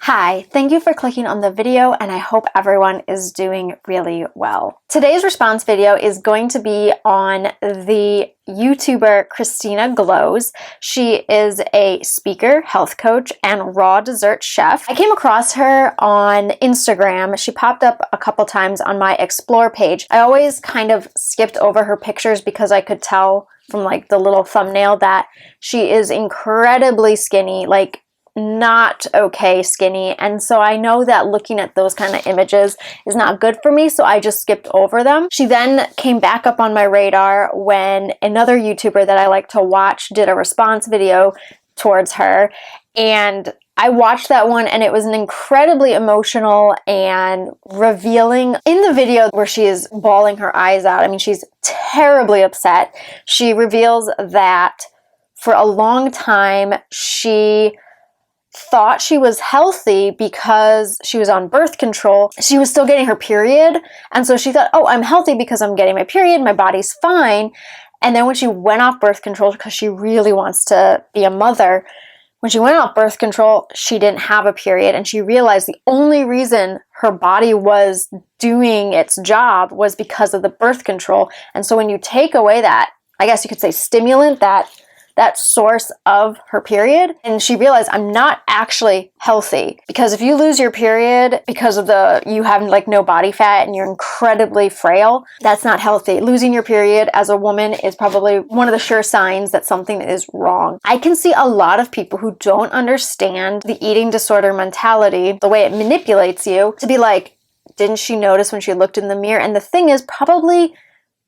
Hi, thank you for clicking on the video, and I hope everyone is doing really well. Today's response video is going to be on the YouTuber Christina Glows. She is a speaker, health coach, and raw dessert chef. I came across her on Instagram. She popped up a couple times on my Explore page. I always kind of skipped over her pictures because I could tell from like the little thumbnail that she is incredibly skinny, like not okay skinny, and so I know that looking at those kind of images is not good for me, so I just skipped over them. She then came back up on my radar when another YouTuber that I like to watch did a response video towards her, and I watched that one, and it was an incredibly emotional and revealing. In the video where she is bawling her eyes out, I mean, she's terribly upset. She reveals that for a long time she thought she was healthy because she was on birth control. She was still getting her period, and so she thought, oh, I'm healthy because I'm getting my period, my body's fine. And then when she went off birth control, because she really wants to be a mother, when she went off birth control, she didn't have a period, and she realized the only reason her body was doing its job was because of the birth control. And so when you take away that, I guess you could say, stimulant, that source of her period, and she realized, I'm not actually healthy. Because if you lose your period because of you have like no body fat and you're incredibly frail, that's not healthy. Losing your period as a woman is probably one of the sure signs that something is wrong. I can see a lot of people who don't understand the eating disorder mentality, the way it manipulates you, to be like, didn't she notice when she looked in the mirror? And the thing is, probably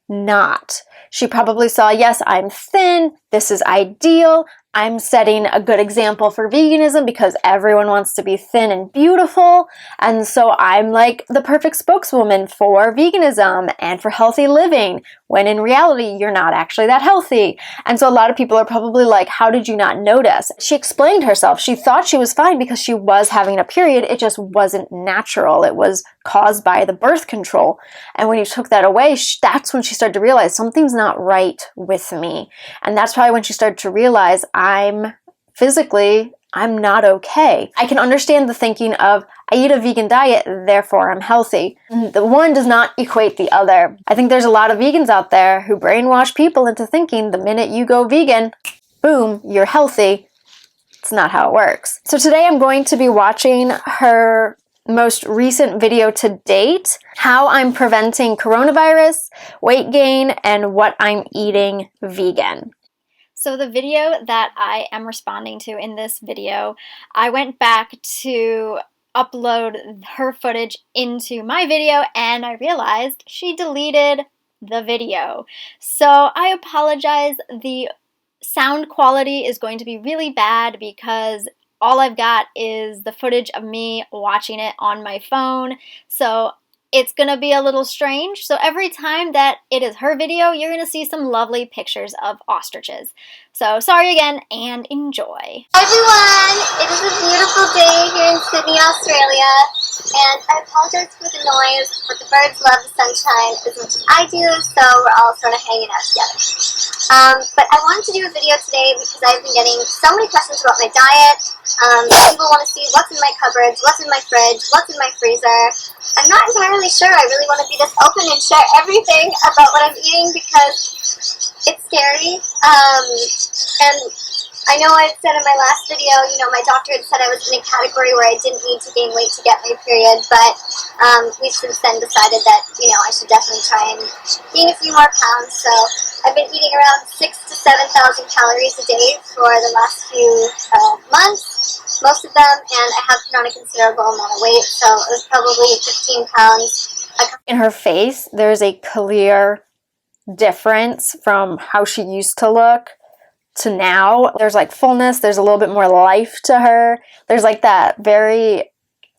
not. She probably saw, yes, I'm thin, this is ideal, I'm setting a good example for veganism because everyone wants to be thin and beautiful, and so I'm like the perfect spokeswoman for veganism and for healthy living, when in reality, you're not actually that healthy. And so a lot of people are probably like, how did you not notice? She explained herself. She thought she was fine because she was having a period. It just wasn't natural. It was caused by the birth control. And when you took that away, that's when she started to realize something's not right with me. And that's probably when she started to realize, I'm not okay. I can understand the thinking of, I eat a vegan diet, therefore I'm healthy. The one does not equate the other. I think there's a lot of vegans out there who brainwash people into thinking the minute you go vegan, boom, you're healthy. It's not how it works. So today I'm going to be watching her most recent video to date, how I'm preventing coronavirus, weight gain, and what I'm eating vegan. So the video that I am responding to in this video, I went back to upload her footage into my video and I realized she deleted the video. So I apologize. The sound quality is going to be really bad because all I've got is the footage of me watching it on my phone. So it's gonna be a little strange. So every time that it is her video, you're gonna see some lovely pictures of ostriches. So sorry again, and enjoy. Hi everyone! It is a beautiful day here in Sydney, Australia, and I apologize for the noise, but the birds love the sunshine as much as I do, so we're all sort of hanging out together. But I wanted to do a video today because I've been getting so many questions about my diet. People want to see what's in my cupboards, what's in my fridge, what's in my freezer. I'm not entirely sure. I really want to be this open and share everything about what I'm eating because it's scary. And I know I said in my last video, my doctor had said I was in a category where I didn't need to gain weight to get my period, but we've since then decided that, I should definitely try and gain a few more pounds. So I've been eating around 6,000 to 7,000 calories a day for the last few months, most of them, and I have put on a considerable amount of weight, so it was probably 15 pounds. In her face, there's a clear difference from how she used to look to now. There's like fullness, there's a little bit more life to her. There's like that very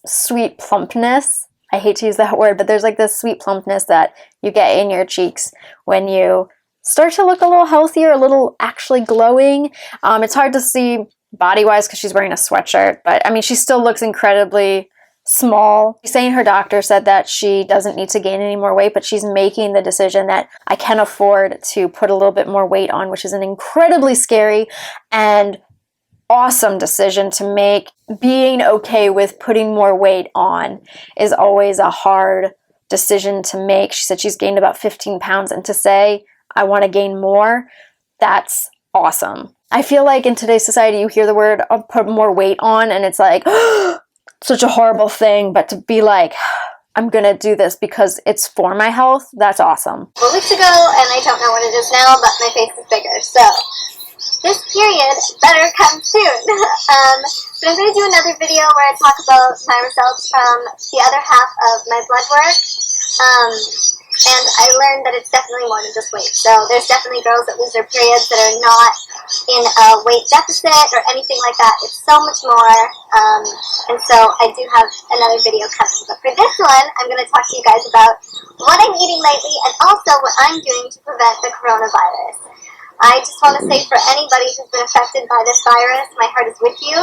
sweet plumpness. I hate to use that word, but there's like this sweet plumpness that you get in your cheeks when you start to look a little healthier, a little actually glowing. It's hard to see body-wise because she's wearing a sweatshirt, but I mean, she still looks incredibly small. She's saying her doctor said that she doesn't need to gain any more weight, but she's making the decision that I can afford to put a little bit more weight on, which is an incredibly scary and awesome decision to make. Being okay with putting more weight on is always a hard decision to make. She said she's gained about 15 pounds, and to say, I want to gain more, that's awesome. I feel like in today's society, you hear the word put more weight on, and it's like, such a horrible thing, but to be like, I'm gonna do this because it's for my health, that's awesome. 4 weeks ago, and I don't know what it is now, but my face is bigger, so this period better come soon. But I'm going to do another video where I talk about my results from the other half of my blood work. And I learned that it's definitely more than just weight. So there's definitely girls that lose their periods that are not in a weight deficit or anything like that. It's so much more. And so I do have another video coming. But for this one, I'm going to talk to you guys about what I'm eating lately and also what I'm doing to prevent the coronavirus. I just want to say, for anybody who's been affected by this virus, my heart is with you.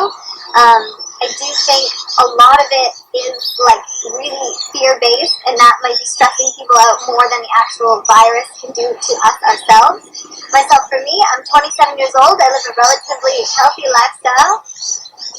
I do think a lot of it is like really fear-based, and that might be stressing people out more than the actual virus can do to us ourselves. Myself, for me, I'm 27 years old. I live a relatively healthy lifestyle,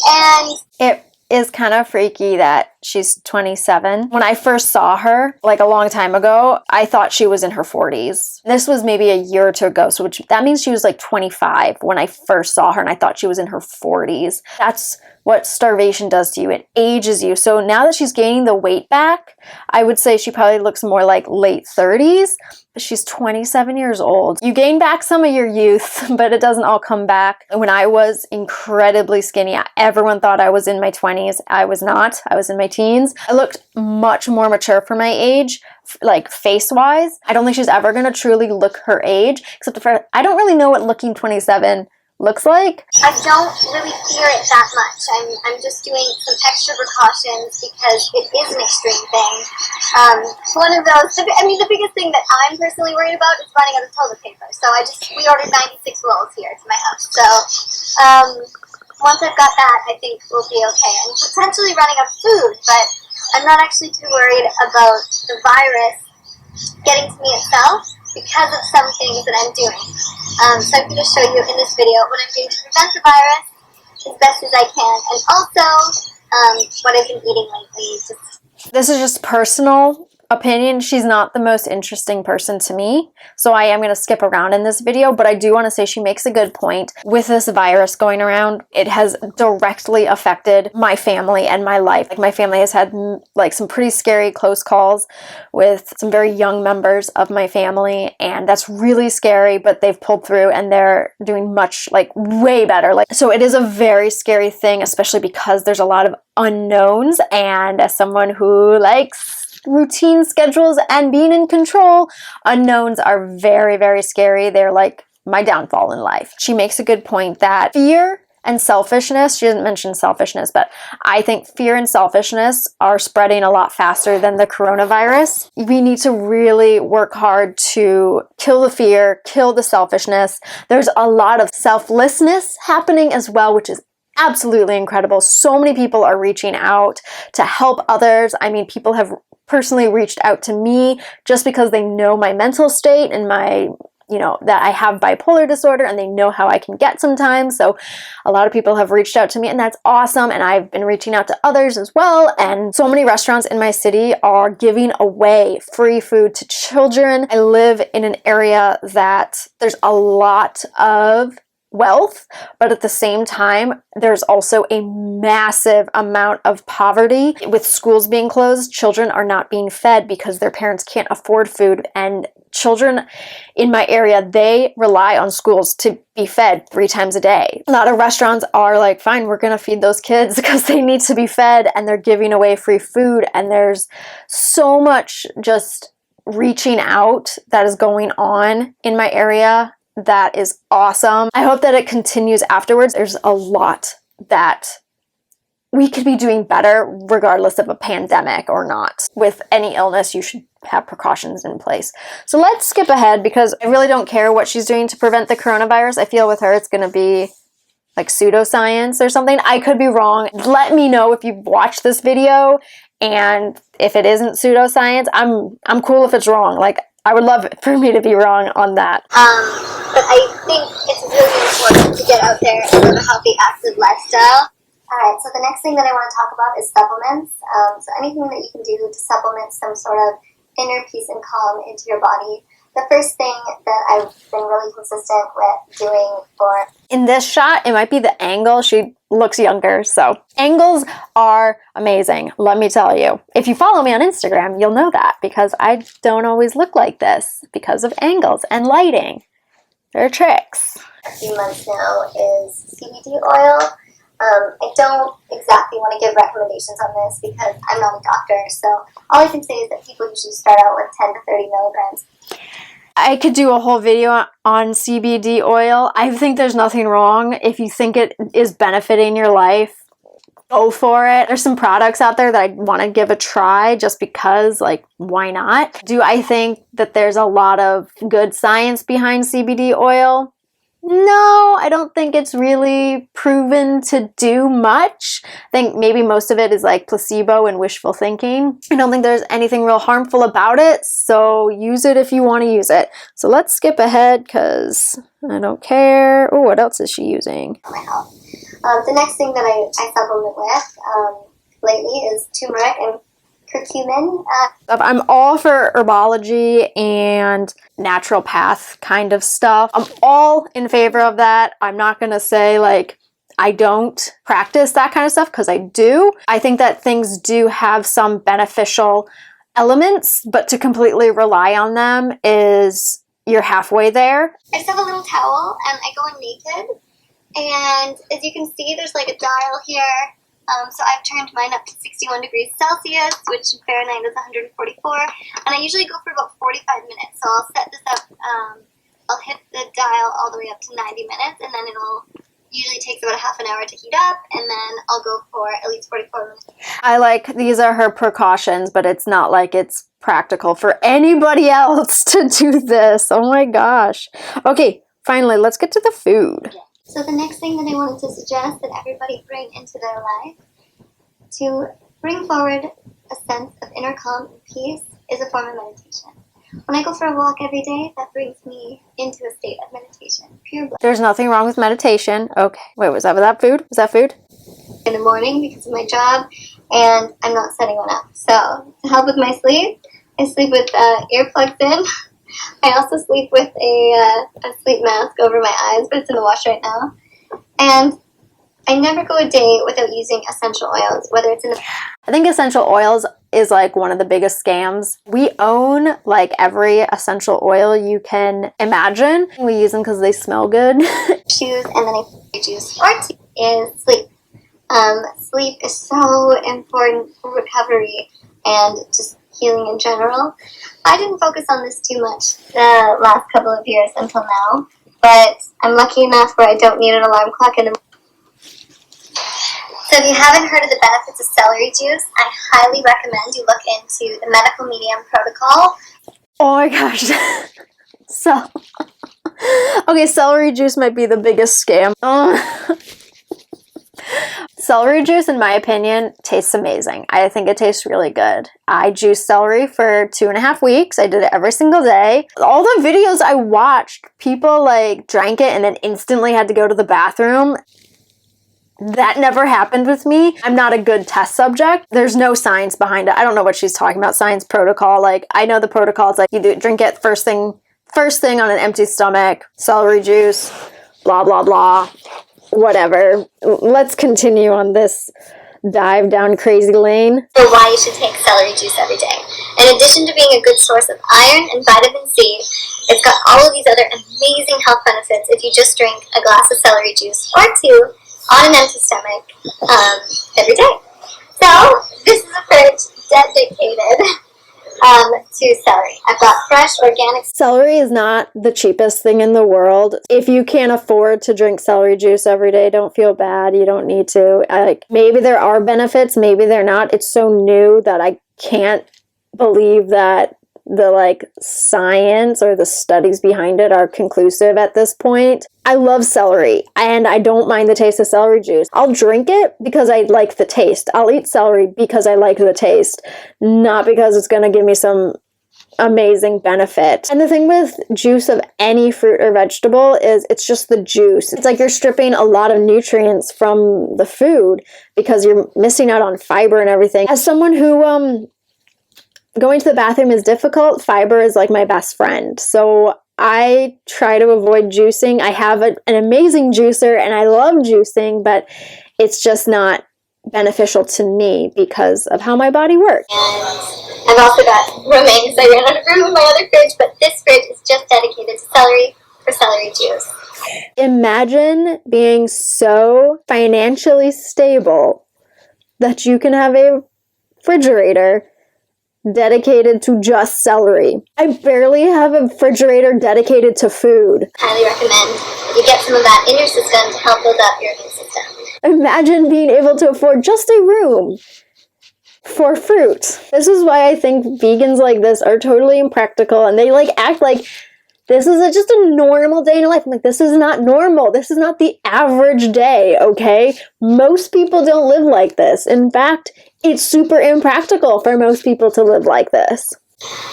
and It is kind of freaky that she's 27. When I first saw her, like a long time ago, I thought she was in her 40s. This was maybe a year or two ago, so that means she was like 25 when I first saw her, and I thought she was in her 40s. That's what starvation does to you. It ages you. So now that she's gaining the weight back, I would say she probably looks more like late 30s. But she's 27 years old. You gain back some of your youth, but it doesn't all come back. When I was incredibly skinny, everyone thought I was in my 20s. I was not. I was in my teens. I looked much more mature for my age, like face-wise. I don't think she's ever going to truly look her age, except for I don't really know what looking 27 looks like. I don't really fear it that much. I'm just doing some extra precautions because it is an extreme thing. One of those, the biggest thing that I'm personally worried about is running out of toilet paper. So we ordered 96 rolls here to my house. So once I've got that, I think we'll be okay. I'm potentially running out of food, but I'm not actually too worried about the virus getting to me itself because of some things that I'm doing. So I'm going to show you in this video what I'm doing to prevent the virus as best as I can, and also what I've been eating lately. This is just personal opinion. She's not the most interesting person to me, so I am going to skip around in this video, but I do want to say she makes a good point. With this virus going around, it has directly affected my family and my life. Like, my family has had like some pretty scary close calls with some very young members of my family, and that's really scary, but they've pulled through and they're doing much, like way better. So it is a very scary thing, especially because there's a lot of unknowns, and as someone who likes routine schedules and being in control, unknowns are very, very scary. They're like my downfall in life. She makes a good point that fear and selfishness, she doesn't mention selfishness, but I think fear and selfishness are spreading a lot faster than the coronavirus. We need to really work hard to kill the fear, kill the selfishness. There's a lot of selflessness happening as well, which is absolutely incredible. So many people are reaching out to help others. I mean, people have personally reached out to me just because they know my mental state and my, that I have bipolar disorder, and they know how I can get sometimes. So a lot of people have reached out to me, and that's awesome. And I've been reaching out to others as well. And so many restaurants in my city are giving away free food to children. I live in an area that there's a lot of wealth, but at the same time, there's also a massive amount of poverty. With schools being closed, children are not being fed because their parents can't afford food, and children in my area, they rely on schools to be fed 3 times a day. A lot of restaurants are like, fine, we're gonna feed those kids because they need to be fed, and they're giving away free food, and there's so much just reaching out that is going on in my area. That is awesome. I hope that it continues afterwards. There's a lot that we could be doing better regardless of a pandemic or not. With any illness, you should have precautions in place. So let's skip ahead because I really don't care what she's doing to prevent the coronavirus. I feel with her it's going to be like Pseudoscience or something. I could be wrong. Let me know if you've watched this video, and if it isn't Pseudoscience, I'm cool if it's wrong. Like, I would love it for me to be wrong on that. But I think it's really important to get out there and live a healthy, active lifestyle. Alright, so the next thing that I want to talk about is supplements. So anything that you can do to supplement some sort of inner peace and calm into your body. The first thing that I've been really consistent with doing for... In this shot, it might be the angle. She looks younger, so angles are amazing, let me tell you. If you follow me on Instagram, you'll know that, because I don't always look like this because of angles and lighting. There are tricks. A few months now is CBD oil. I don't exactly want to give recommendations on this because I'm not a doctor, so all I can say is that people usually start out with 10 to 30 milligrams. I could do a whole video on CBD oil. I think there's nothing wrong. If you think it is benefiting your life, go for it. There's some products out there that I want to give a try just because, like, why not? Do I think that there's a lot of good science behind CBD oil? No, I don't think it's really proven to do much. I think maybe most of it is like placebo and wishful thinking. I don't think there's anything real harmful about it, so use it if you want to use it. So let's skip ahead because I don't care. Oh, what else is she using? My health. The next thing that I supplement with lately is turmeric and curcumin. I'm all for herbology and naturopath kind of stuff. I'm all in favor of that. I'm not going to say like I don't practice that kind of stuff, because I do. I think that things do have some beneficial elements, but to completely rely on them is you're halfway there. I just have a little towel and I go in naked, and as you can see there's like a dial here. So I've turned mine up to 61 degrees Celsius, which in Fahrenheit is 144, and I usually go for about 45 minutes. So I'll set this up, I'll hit the dial all the way up to 90 minutes, and then it'll usually takes about a half an hour to heat up, and then I'll go for at least 44 minutes. I like, these are her precautions, but it's not like it's practical for anybody else to do this. Oh my gosh. Okay, finally, let's get to the food. So the next thing that I wanted to suggest that everybody bring into their life to bring forward a sense of inner calm and peace is a form of meditation. When I go for a walk every day, that brings me into a state of meditation. Pure bliss. There's nothing wrong with meditation. Okay. Wait, was that food? Was that food? In the morning because of my job, and I'm not setting one up. So to help with my sleep, I sleep with earplugs in. I also sleep with a sleep mask over my eyes, but it's in the wash right now. And I never go a day without using essential oils, whether it's in the... I think essential oils is like one of the biggest scams. We own like every essential oil you can imagine. We use them because they smell good. Shoes, and then I juice. Or two is sleep. Sleep is so important for recovery and just healing in general. I didn't focus on this too much the last couple of years until now, but I'm lucky enough where I don't need an alarm clock in the morning. So if you haven't heard of the benefits of celery juice, I highly recommend you look into the medical medium protocol. Oh my gosh. So, okay, celery juice might be the biggest scam. Celery juice, in my opinion, tastes amazing. I think it tastes really good. I juiced celery for 2.5 weeks. I did it every single day. All the videos I watched, people like drank it and then instantly had to go to the bathroom. That never happened with me. I'm not a good test subject. There's no science behind it. I don't know what she's talking about. Science protocol. Like, I know the protocol is like you drink it first thing on an empty stomach. Celery juice, blah, blah, blah. Whatever. Let's continue on this dive down crazy lane. For why you should take celery juice every day. In addition to being a good source of iron and vitamin C, it's got all of these other amazing health benefits if you just drink a glass of celery juice or two on an empty stomach every day. So this is a fridge dedicated to celery. I've got fresh organic. Celery is not the cheapest thing in the world. If you can't afford to drink celery juice every day, don't feel bad. You don't need to. Like, maybe there are benefits, maybe they're not. It's so new that I can't believe that the like science or the studies behind it are conclusive at this point. I love celery and I don't mind the taste of celery juice. I'll drink it because I like the taste. I'll eat celery because I like the taste, not because it's going to give me some amazing benefit. And the thing with juice of any fruit or vegetable is it's just the juice. It's like you're stripping a lot of nutrients from the food because you're missing out on fiber and everything. As someone who going to the bathroom is difficult, fiber is like my best friend. So I try to avoid juicing. I have an amazing juicer and I love juicing, but it's just not beneficial to me because of how my body works. And I've also got romaine because I ran out of room in my other fridge, but this fridge is just dedicated to celery for celery juice. Imagine being so financially stable that you can have a refrigerator dedicated to just celery. I barely have a refrigerator dedicated to food. Highly recommend that you get some of that in your system to help build up your immune system. Imagine being able to afford just a room for fruit. This is why I think vegans like this are totally impractical and they like act like this is just a normal day in life. I'm like, this is not normal. This is not the average day, okay? Most people don't live like this. In fact, it's super impractical for most people to live like this.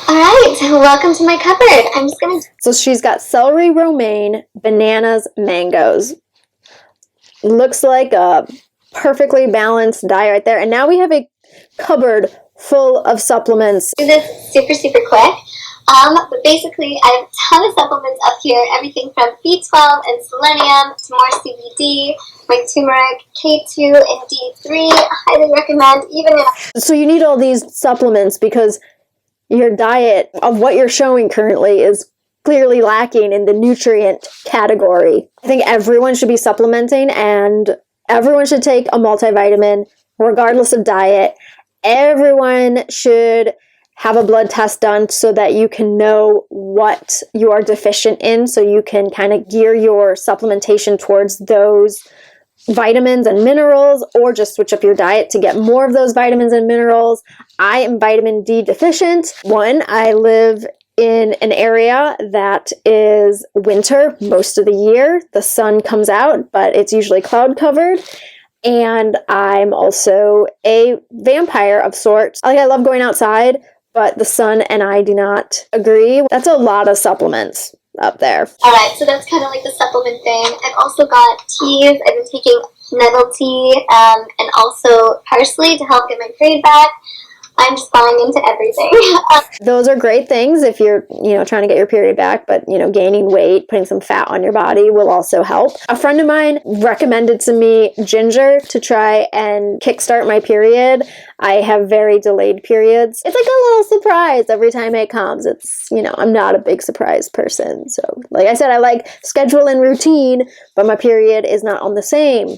All right, welcome to my cupboard. I'm just gonna... So she's got celery, romaine, bananas, mangoes. Looks like a perfectly balanced diet right there. And now we have a cupboard full of supplements. Do this super, super quick. But basically, I have a ton of supplements up here. Everything from B12 and selenium to more CBD, my turmeric, K2 and D3. Highly recommend. So you need all these supplements because your diet of what you're showing currently is clearly lacking in the nutrient category. I think everyone should be supplementing and everyone should take a multivitamin regardless of diet. Everyone should have a blood test done so that you can know what you are deficient in so you can kind of gear your supplementation towards those vitamins and minerals, or just switch up your diet to get more of those vitamins and minerals. I am vitamin D deficient. One, I live in an area that is winter most of the year. The sun comes out, but it's usually cloud covered. And I'm also a vampire of sorts. Like, I love going outside, but the sun and I do not agree. That's a lot of supplements up there. All right, so that's kind of like the supplement thing. I've also got teas. I've been taking nettle tea and also parsley to help get my period back. I'm just buying into everything. Those are great things if you're, trying to get your period back, but, gaining weight, putting some fat on your body will also help. A friend of mine recommended to me ginger to try and kickstart my period. I have very delayed periods. It's like a little surprise every time it comes. It's, I'm not a big surprise person. So, like I said, I like schedule and routine, but my period is not on the same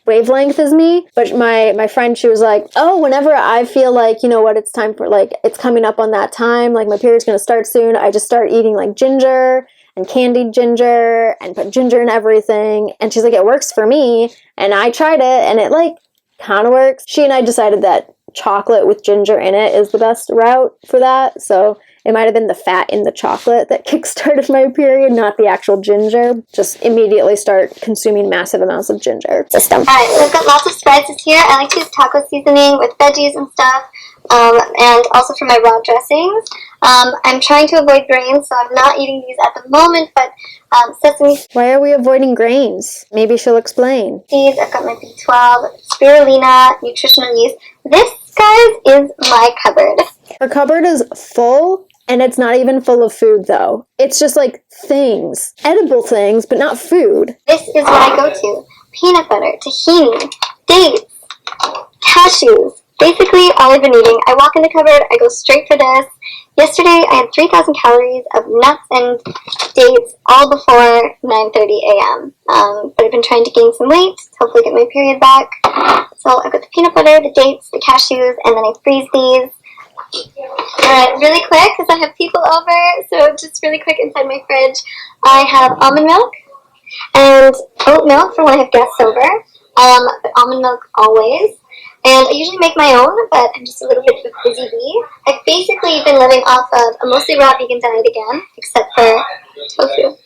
wavelength as me. But my friend, she was like, oh, whenever I feel like, it's time for, like, it's coming up on that time, like my period's gonna start soon, I just start eating like ginger and candied ginger and put ginger in everything. And she's like, it works for me. And I tried it and it like kind of works. She and I decided that chocolate with ginger in it is the best route for that. So it might have been the fat in the chocolate that kickstarted my period, not the actual ginger. Just immediately start consuming massive amounts of ginger. System. Alright, so I've got lots of spices here. I like to use taco seasoning with veggies and stuff, and also for my raw dressings. I'm trying to avoid grains, so I'm not eating these at the moment, but sesame seeds. Why are we avoiding grains? Maybe she'll explain. I've got my B12, spirulina, nutritional yeast. This, guys, is my cupboard. Her cupboard is full. And it's not even full of food, though. It's just like things. Edible things, but not food. This is what I go to. Peanut butter, tahini, dates, cashews. Basically, all I've been eating. I walk in the cupboard, I go straight for this. Yesterday, I had 3,000 calories of nuts and dates all before 9:30 a.m. But I've been trying to gain some weight to hopefully get my period back. So I've got the peanut butter, the dates, the cashews, and then I freeze these. Alright, really quick, because I have people over, so just really quick inside my fridge, I have almond milk and oat milk for when I have guests over, but almond milk always, And I usually make my own, but I'm just a little bit of a busy bee. I've basically been living off of a mostly raw vegan diet again, except for tofu.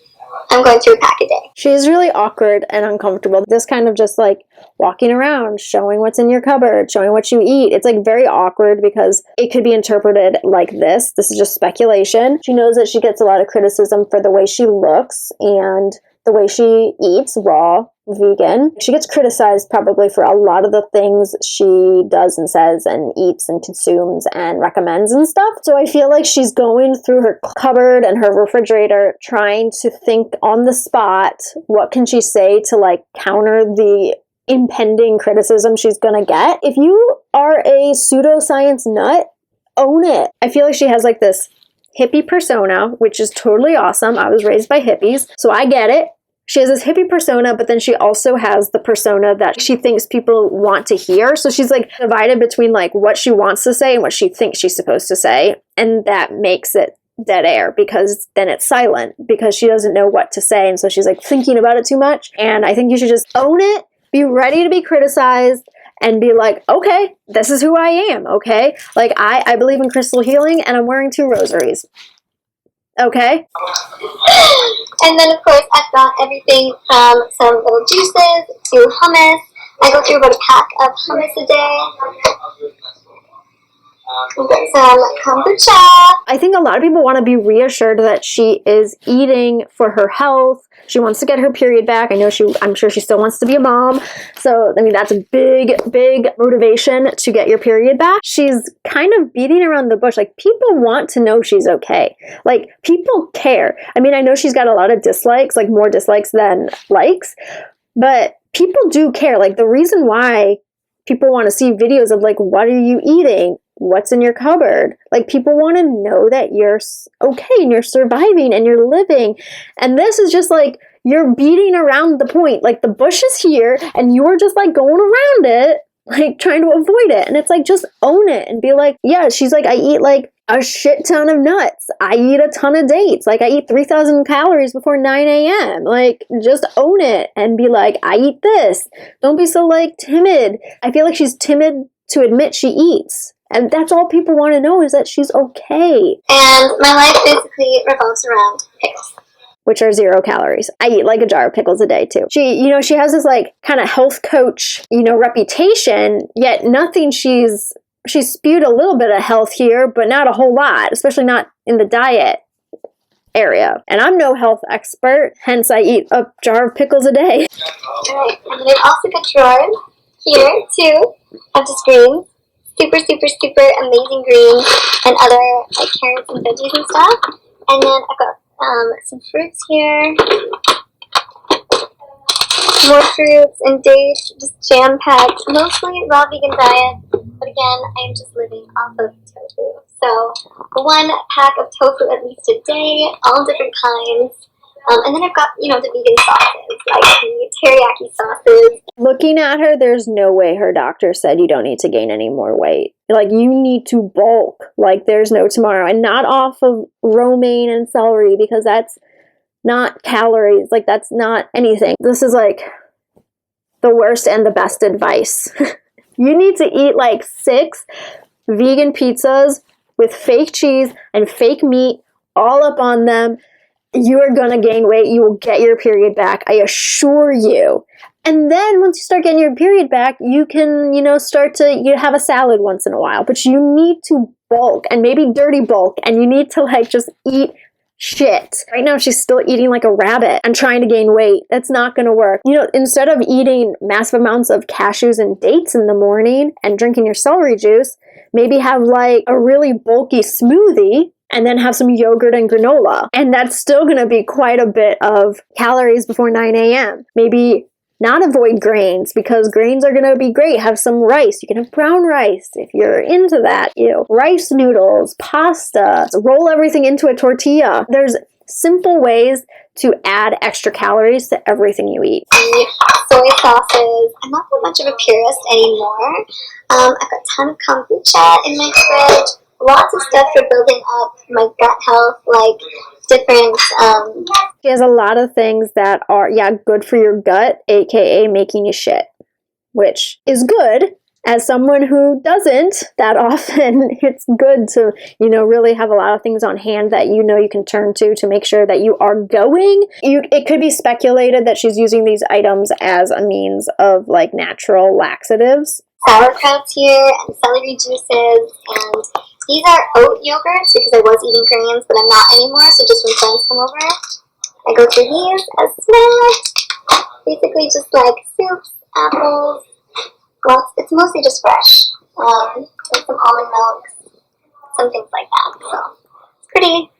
I'm going through a pack a day. She's really awkward and uncomfortable. This kind of just like walking around, showing what's in your cupboard, showing what you eat. It's like very awkward because it could be interpreted like this. This is just speculation. She knows that she gets a lot of criticism for the way she looks and the way she eats raw vegan. She gets criticized probably for a lot of the things she does and says and eats and consumes and recommends and stuff. So I feel like she's going through her cupboard and her refrigerator trying to think on the spot, what can she say to like counter the impending criticism she's gonna get. If you are a pseudoscience nut, own it. I feel like she has like this hippie persona, which is totally awesome. I was raised by hippies, so I get it. She has this hippie persona, but then she also has the persona that she thinks people want to hear. So she's like divided between like what she wants to say and what she thinks she's supposed to say. And that makes it dead air because then it's silent because she doesn't know what to say. And so she's like thinking about it too much. And I think you should just own it, be ready to be criticized, and be like, okay, this is who I am, okay? Like, I believe in crystal healing, and I'm wearing 2 rosaries. Okay? And then, of course, I've got everything from some little juices to hummus. I go through about a pack of hummus a day. We've got some kombucha. I think a lot of people want to be reassured that she is eating for her health. She wants to get her period back. I'm sure she still wants to be a mom. So, I mean, that's a big, big motivation to get your period back. She's kind of beating around the bush. Like, people want to know she's okay. Like, people care. I mean, I know she's got a lot of dislikes, like more dislikes than likes, but people do care. Like, the reason why people want to see videos of like, what are you eating? What's in your cupboard? Like, people want to know that you're okay and you're surviving and you're living. And this is just like, you're beating around the point. Like, the bush is here and you're just like going around it, like trying to avoid it. And it's like, just own it and be like, yeah, she's like, I eat like a shit ton of nuts. I eat a ton of dates. Like, I eat 3,000 calories before 9 a.m. Like, just own it and be like, I eat this. Don't be so like timid. I feel like she's timid to admit she eats. And that's all people want to know, is that she's okay. And my life basically revolves around pickles, which are 0 calories. I eat like a jar of pickles a day too. She has this like kind of health coach, reputation, yet nothing. She's spewed a little bit of health here, but not a whole lot, especially not in the diet area. And I'm no health expert, hence I eat a jar of pickles a day. Alright, and then I've also got drawers here too of just greens. Super, super, super amazing greens and other like carrots and veggies and stuff. And then I've got some fruits here. More fruits and dates, just jam-packed. Mostly raw vegan diet, but again, I am just living off of tofu. So 1 pack of tofu at least a day, all different kinds. And then I've got, the vegan sauces, like the teriyaki sauces. Looking at her, there's no way her doctor said you don't need to gain any more weight. Like, you need to bulk like there's no tomorrow. And not off of romaine and celery, because that's not calories. Like, that's not anything. This is like the worst and the best advice. You need to eat like 6 vegan pizzas with fake cheese and fake meat all up on them. You are going to gain weight. You will get your period back. I assure you. And then once you start getting your period back, you can, start to have a salad once in a while. But you need to bulk, and maybe dirty bulk. And you need to like just eat shit. Right now she's still eating like a rabbit and trying to gain weight. That's not going to work. Instead of eating massive amounts of cashews and dates in the morning and drinking your celery juice, maybe have like a really bulky smoothie and then have some yogurt and granola. And that's still going to be quite a bit of calories before 9 a.m. Maybe not avoid grains, because grains are going to be great. Have some rice. You can have brown rice if you're into that. Rice noodles, pasta, roll everything into a tortilla. There's simple ways to add extra calories to everything you eat. Soy sauces. I'm not that much of a purist anymore. I've got a ton of kombucha in my fridge. Lots of stuff for building up my gut health, like different... She has a lot of things that are, good for your gut, aka making you shit, which is good, As someone who doesn't that often, it's good to, really have a lot of things on hand that you can turn to make sure that you are going. It could be speculated that she's using these items as a means of like natural laxatives. Sauerkrauts here and celery juices, and these are oat yogurts because I was eating grains, but I'm not anymore, so just when friends come over, I go through these as snacks. Basically just like soups, apples. Well, it's mostly just fresh. And some almond milk, some things like that. So it's pretty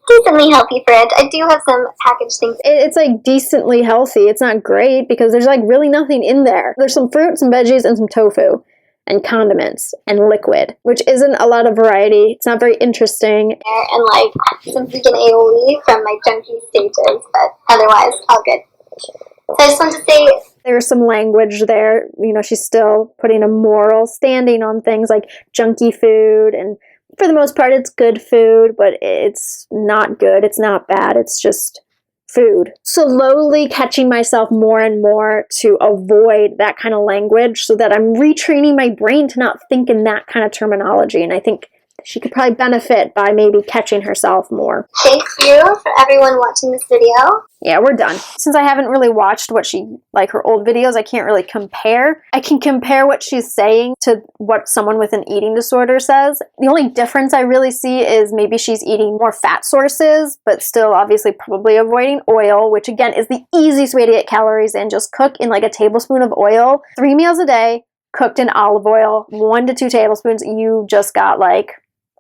decently healthy fridge. I do have some packaged things. It's like decently healthy. It's not great because there's like really nothing in there. There's some fruit, some veggies, and some tofu, and condiments, and liquid, which isn't a lot of variety. It's not very interesting. And like some vegan aioli from my junkie stages, but otherwise all good. So I just wanted to say, there's some language there. She's still putting a moral standing on things like junky food, and for the most part it's good food, but it's not good, it's not bad, it's just food. Slowly catching myself more and more to avoid that kind of language so that I'm retraining my brain to not think in that kind of terminology, and I think she could probably benefit by maybe catching herself more. Thank you for everyone watching this video. Yeah, we're done. Since I haven't really watched her old videos, I can't really compare. I can compare what she's saying to what someone with an eating disorder says. The only difference I really see is maybe she's eating more fat sources, but still obviously probably avoiding oil, which again is the easiest way to get calories in. Just cook in like a tablespoon of oil, 3 meals a day, cooked in olive oil, 1 to 2 tablespoons. You just got like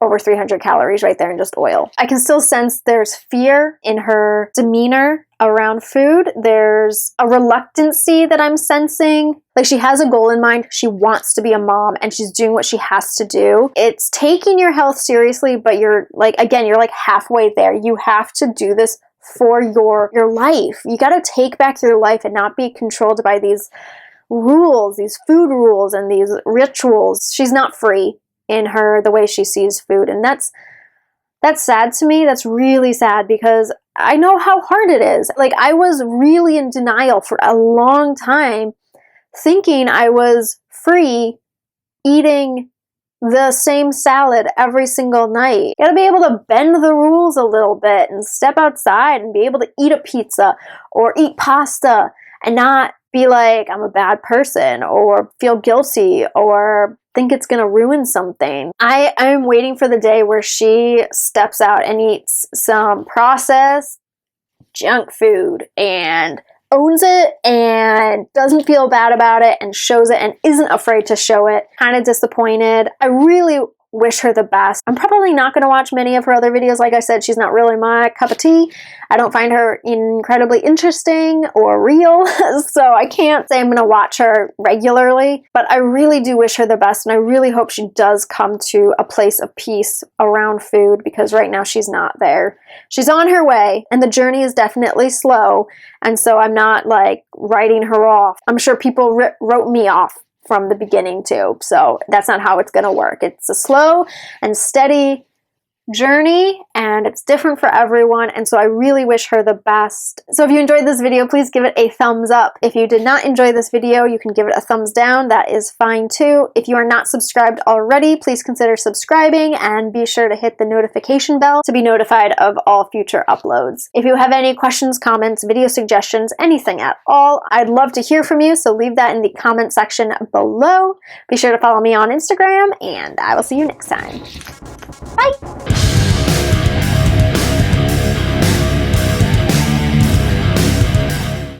over 300 calories right there in just oil. I can still sense there's fear in her demeanor around food. There's a reluctancy that I'm sensing. Like she has a goal in mind. She wants to be a mom and she's doing what she has to do. It's taking your health seriously, but you're like halfway there. You have to do this for your life. You got to take back your life and not be controlled by these rules, these food rules and these rituals. She's not free in the way she sees food, and that's sad to me. That's really sad because I know how hard it is. Like I was really in denial for a long time, thinking I was free eating the same salad every single night. You gotta be able to bend the rules a little bit and step outside and be able to eat a pizza or eat pasta and not be like I'm a bad person or feel guilty or think it's gonna ruin something. I'm waiting for the day where she steps out and eats some processed junk food and owns it and doesn't feel bad about it and shows it and isn't afraid to show it. Kind of disappointed. I really wish her the best. I'm probably not going to watch many of her other videos. Like I said, she's not really my cup of tea. I don't find her incredibly interesting or real, so I can't say I'm going to watch her regularly, but I really do wish her the best, and I really hope she does come to a place of peace around food, because right now she's not there. She's on her way, and the journey is definitely slow, and so I'm not like writing her off. I'm sure people wrote me off from the beginning too, so that's not how it's gonna work. It's a slow and steady journey, and it's different for everyone, and so I really wish her the best. So if you enjoyed this video, please give it a thumbs up. If you did not enjoy this video, you can give it a thumbs down. That is fine too. If you are not subscribed already, please consider subscribing and be sure to hit the notification bell to be notified of all future uploads. If you have any questions, comments, video suggestions, anything at all, I'd love to hear from you, so leave that in the comment section below. Be sure to follow me on Instagram, and I will see you next time. Bye!